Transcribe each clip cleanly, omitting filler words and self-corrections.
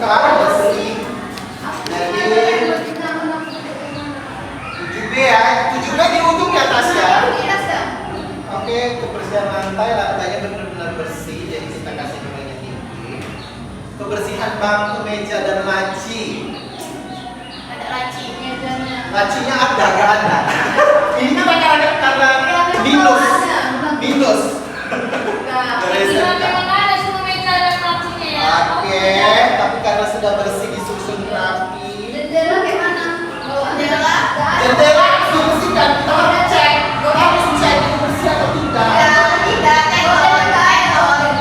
terbuka, bersih. Jadi 7B ya, 7B di ujung ya Tasya. Oke, kebersihan lantai, lantainya benar-benar bersih, jadi kita kasih nilainya tinggi. Kebersihan bangku, meja dan laci. Ada laci mejanya. Lacinya ada, gak ada. Ini kita karena minus. Oke, tapi karena sudah bersih disusun rapi. Jendela gimana? Jendela harus dibersihkan, kita harus cek bersih atau tidak.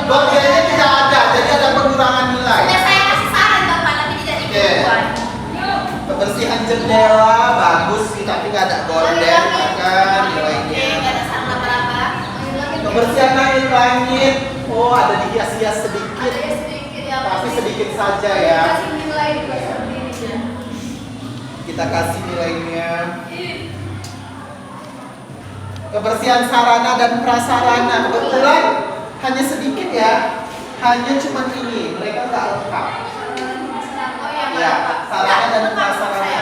Gordennya tidak ada, jadi ada pengurangan nilai. Oke. Kebersihan jendela bagus sih, tapi nggak ada gorden, maka nilainya. Kebersihan langit, oh ada dihias-hias sedikit, tapi sedikit saja ya. Kita kasih nilainya. Kebersihan sarana dan prasarana, kebetulan hanya sedikit ya, hanya cuma ini, mereka nggak lengkap. Ya, sarana dan prasarana.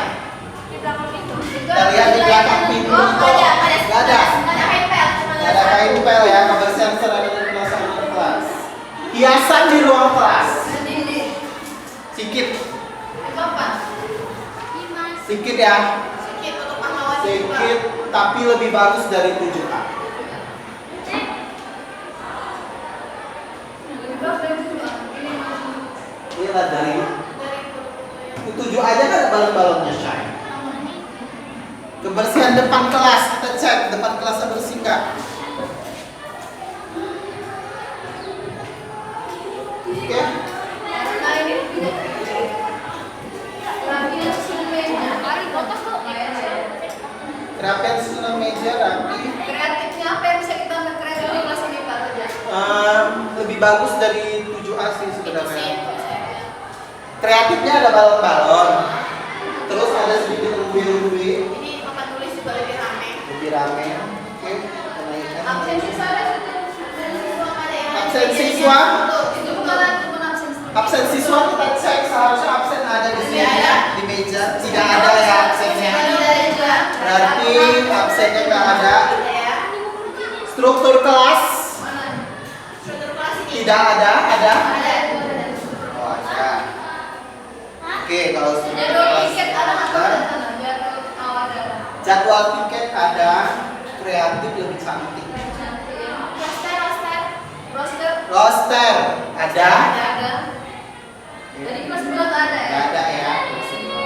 Kita lihat di belakang pintu, nggak ada kain pel ya. Kebersihan sarana dan prasarana kelas. Hiasan di ruang kelas. Sedikit ya. Sedikit, tapi lebih bagus dari 7A. Inilah dari 7 aja kan ada balon-balonnya shine. Kebersihan depan kelas, kita cek depan kelasnya bersih nggak? Oke. Kerapian susunan meja rapi. Kreatifnya apa yang bisa kita kreatif di kelas ini Pak Raja? Lebih bagus dari 7A sih sebenarnya. Kreatifnya ada balon-balon. Terus ada sedikit umbi-umbi. Ini papan tulis juga lebih rame. Lebih rame. Oke, kenaikan. Absen siswa ada Absen siswa. Itu bukan absen siswa. Absen siswa kita cek, seharusnya absen ada di sini ya, di meja. Tidak ada ya absennya. Berarti absennya nggak ada. Struktur kelas tidak ada. Ada? Oh, ada. Oke, kalau struktur kelas ada. Jadwal tiket ada. Kreatif lebih cantik. Roster ada. Jadi kelas 2 nggak ada ya? Nggak ada ya.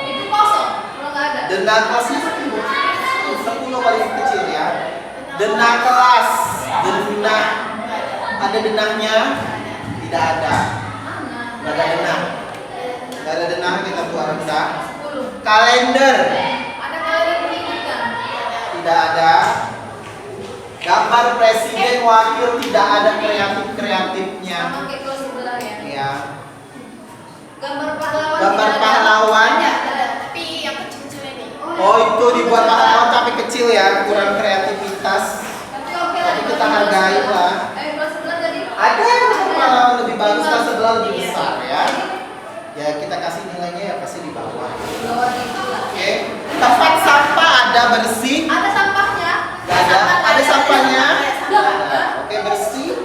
Itu kosong kalau nggak ada. Denah kelasnya 10 paling kecil ya. Denah kelas, denah. Ada denahnya? Tidak ada. Nggak ada denah. Nggak ada denah, kita buat rendah. 10. Kalender Ada kalender pendidikan? tidak ada. Gambar presiden wakil tidak ada kreatifnya. Sama kayak kelas sebelah ya? Ya. Gambar pahlawan. Gambar tidak ada. pahlawan. Ada, tapi yang kecil-kecil ini. Oh itu dibuat pahlawan tapi kecil ya, kurang kreativitas. Tapi oke lah. Tapi kita hargai lah. Kelas sebelah tadi. Ada pahlawan lebih bagus, kelas sebelah lebih besar ya. Ya kita kasih nilainya ya pasti di bawah. Oke. Tempat sampah ada bersih. Ada sampahnya? Nggak ada. Ada sampahnya? Nggak Ada. Oke bersih.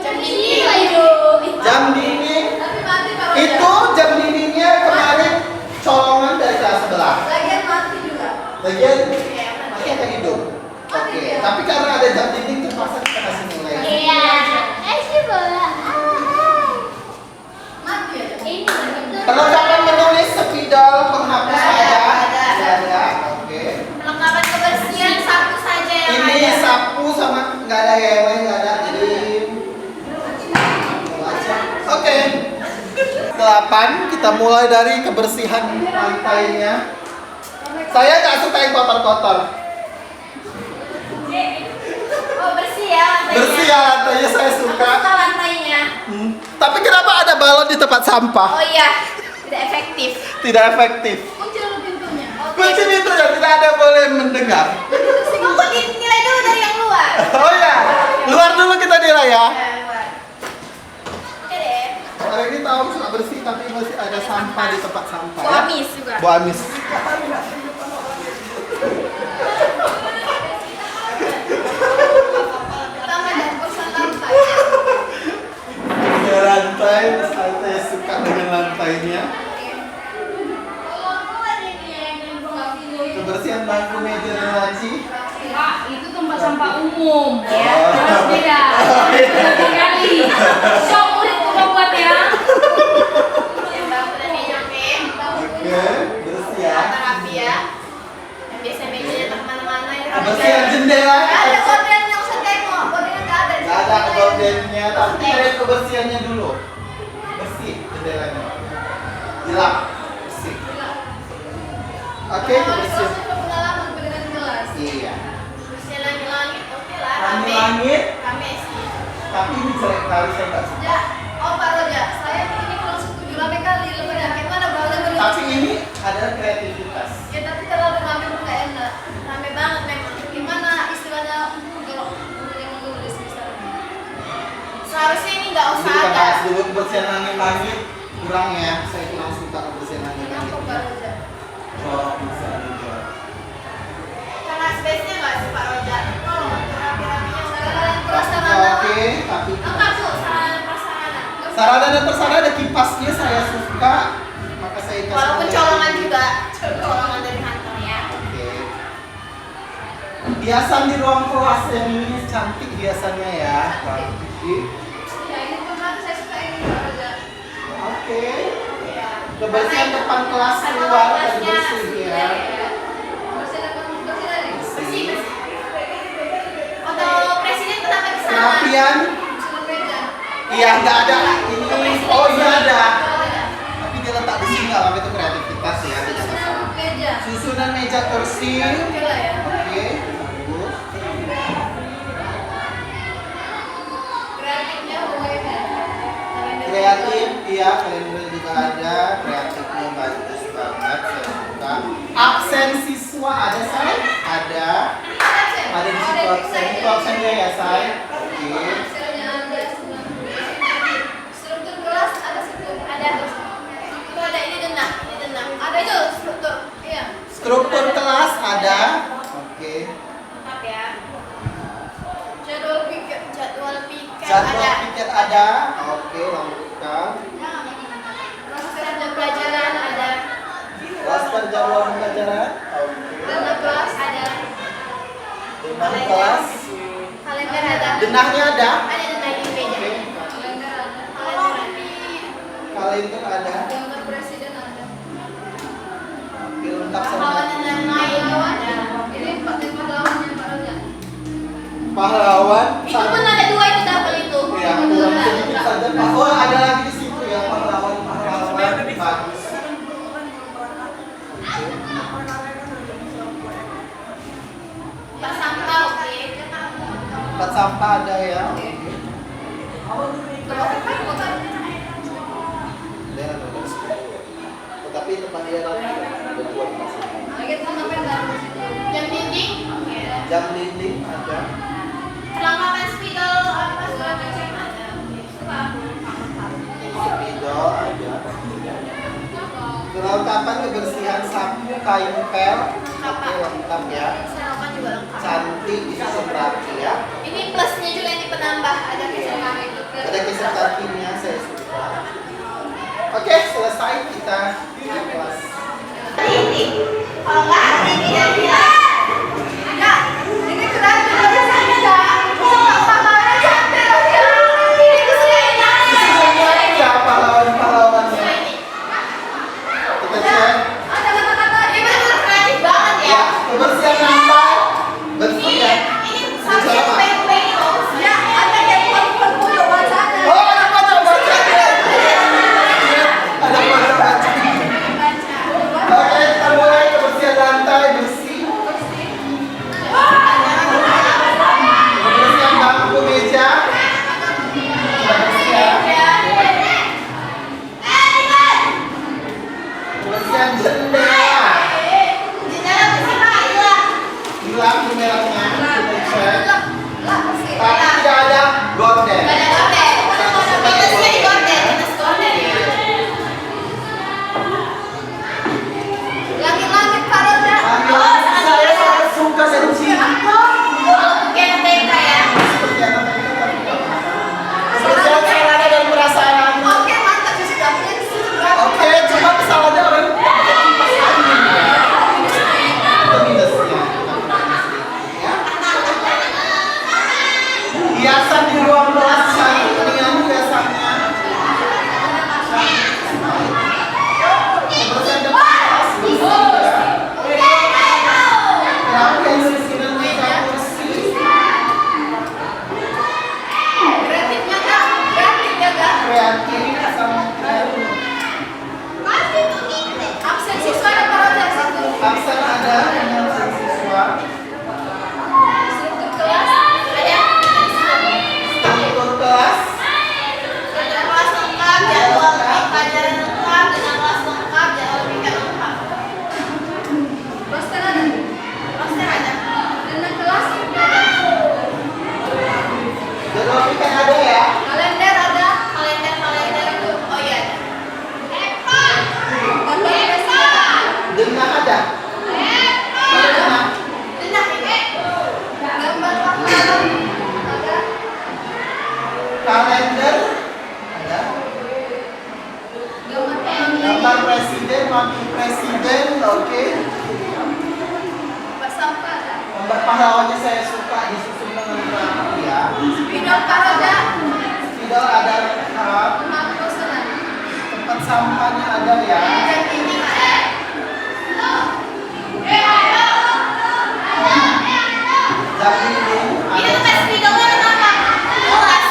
Jam dinding. Jam dinding. Tapi mati Pak Raja. Itu jam dindingnya kemarin colongan dari kelas sebelah. Lagian mati juga. Bagian Iya, mati atau hidup. Oke. Tapi karena ada jam dinding terpaksa kita kasih nilai. Mati ya. Perlengkapan menulis, spidol, penghapus ada. Oke. Perlengkapan kebersihan sapu saja yang Ini ada. sapu sama nggak ada yang lain, nggak ada. Jadi oke. 8 kita mulai dari kebersihan lantainya. Saya nggak suka yang kotor-kotor. Oh bersih ya lantainya. Bersih ya lantainya, saya Aku suka. suka lantainya. Tapi kenapa ada balon di tempat sampah? Oh iya, tidak efektif. Tidak efektif. Kunci dulu pintunya. Kunci itu ya, tidak ada boleh mendengar. Aku dinilai dulu dari yang luar. Oh ya, luar dulu kita nilai ya. Luar. Oke deh. Hari ini tahu sudah bersih tapi masih ada sampah di tempat sampah ya. Amis juga. Bu Amis. Tambah dan bosan lantai. Ada lantai, saya suka dengan lantainya. Kebersihan bangku meja dan laci. Pak, itu tempat sampah umum ya. Harus beda. Satu kali. Sok murid udah buat ya. Oke, bersih ya. Rapi ya. Yang biasa mejanya tak kemana-mana. Kebersihan jendela. Nggak ada gorden yang usah tengok. Gordennya nggak ada. Gak ada gordennya, tapi ada kebersihannya dulu. Bersih jendelanya. Jelap, bersih. Oke, kebersihan. Pengalaman dengan kelas. Iya. Bersih langit-langit, oke lah. Langit Rame. langit, Rame sih. tapi ini jelek kali saya nggak suka. Ya, oh Pak Roja, saya ini kurang setuju rame kali lebih gimana Bang? Tapi ini adalah kreativitas. Ya tapi terlalu rame pun nggak enak. Rame banget memang. Gimana istilahnya kalau yang menulis misalnya? Seharusnya ini nggak usah Jadi kita ada. bahas dulu kebersihan langit-langit kurang ya. Saya kurang suka kebersihan Kenapa langit-langit. Pak Roja? Oh, bisa juga. Karena space-nya nggak sih Pak Roja? Oh, rapi-rapinya udah prasarana. Oke, tapi Lengkap tuh sarana prasarana. sarana dan prasarana ada kipasnya saya suka. Maka saya kasih Walaupun nilai. colongan juga, colongan dari kantor ya. Oke. Hiasan di ruang kelas yang ini cantik hiasannya ya. Cantik. Ya ini pernah saya suka ini Pak Roja. Oke. Ya. Kebersihan depan kelas luar dan bersih ya. Bersih. Untuk presiden kenapa di sana? Kerapian. Sudah beda. Iya, nggak ada. Ini. Oh iya ada. Oh, ada. Tapi dia letak di sini nggak apa itu kreativitas ya. Tidak Susunan masalah. meja. Susunan meja kursi. Oke lah ya. Oke. Bagus. Kreatifnya pokoknya. Kreatif, iya kalender juga ada. Kreatifnya bagus banget. Saya suka. Absen siswa ada saya? Ada. Ada di situ absen. Itu absennya ya saya. Oke. Struktur kelas ada situ. Ada. Itu ada ini denah. Ada itu struktur. Iya. Struktur kelas ada. Oke. Lengkap ya. Jadwal piket Jadwal ada. piket ada. Oke, lengkap. Roster jam pelajaran ada. Raster jadwal pembelajaran. Oke. Denah kelas ada. Denah kelas. Kalender ada. Denahnya ada. Ada denah di meja. Oke. Kalender ada. Kalender di Kalender ada. gambar presiden ada. Oke, lengkap Pahlawan sama. dan lain ada. Ini pahlawannya Pak Roja. Pahlawan. Itu pun ada dua itu double itu. Ya, kurang sedikit saja. Oh, ada lagi di situ ya pahlawan. Bagus. Pak sampah oke. Tempat sampah ada ya. Tetapi tempat dia ada dua tempat sampah. Jam dinding. Jam dinding ada. Perlengkapan spidol apa segala macam ada. Spidol ada. Kelengkapan kebersihan sapu, kain pel, oke lengkap ya. Selokan juga lengkap. Cantik, bisa rapi ya. Ini plusnya juga ini penambah ada keselokan itu. Ada kisah kakinya saya suka. Oke, selesai kita kelas. Kalau nggak ini jadi enggak. Ini keren juga saja. Pahlawannya cantik aja. Ini kesulitan. Ya pahlawan-pahlawannya. Kita cek. Ada kata-kata ini benar kreatif banget ya. Ya, kebersihan lantai. Bersih ya. Ini sampai peng-peng itu. Ya, ada yang buat wacana. Oh, ada pojok baca. Ada pojok baca. Baca. Oke, kita mulai kebersihan lantai bersih. wakil presiden, oke. Bersampah ada. Gambar pahlawannya saya suka disusun dengan rapi ya. Spidol ada. Spidol ada lengkap. Pemangkusan. Tempat sampahnya ada ya. Dan ini ada. Dapur Ini ada. tempat spidolnya kenapa? Luas.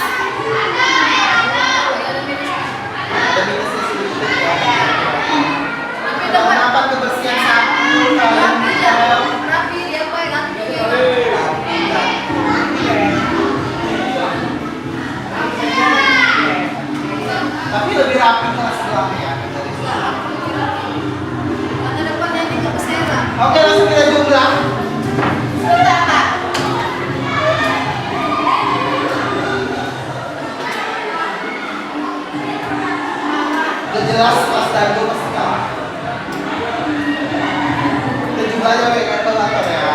Ada minusnya sedikit ya. Tapi dapat Kenapa kebersihan sapu kalian rapi bisa ya. Rapi dia apa yang tapi lebih rapi kelas sebelahnya ya dari sini. Ada depannya ini ke Persela. Oke, langsung kita jumlah. Sudah Pak. Udah jelas Mas Dago pasti kalah. Kita jumlah aja WK kalkulator ya.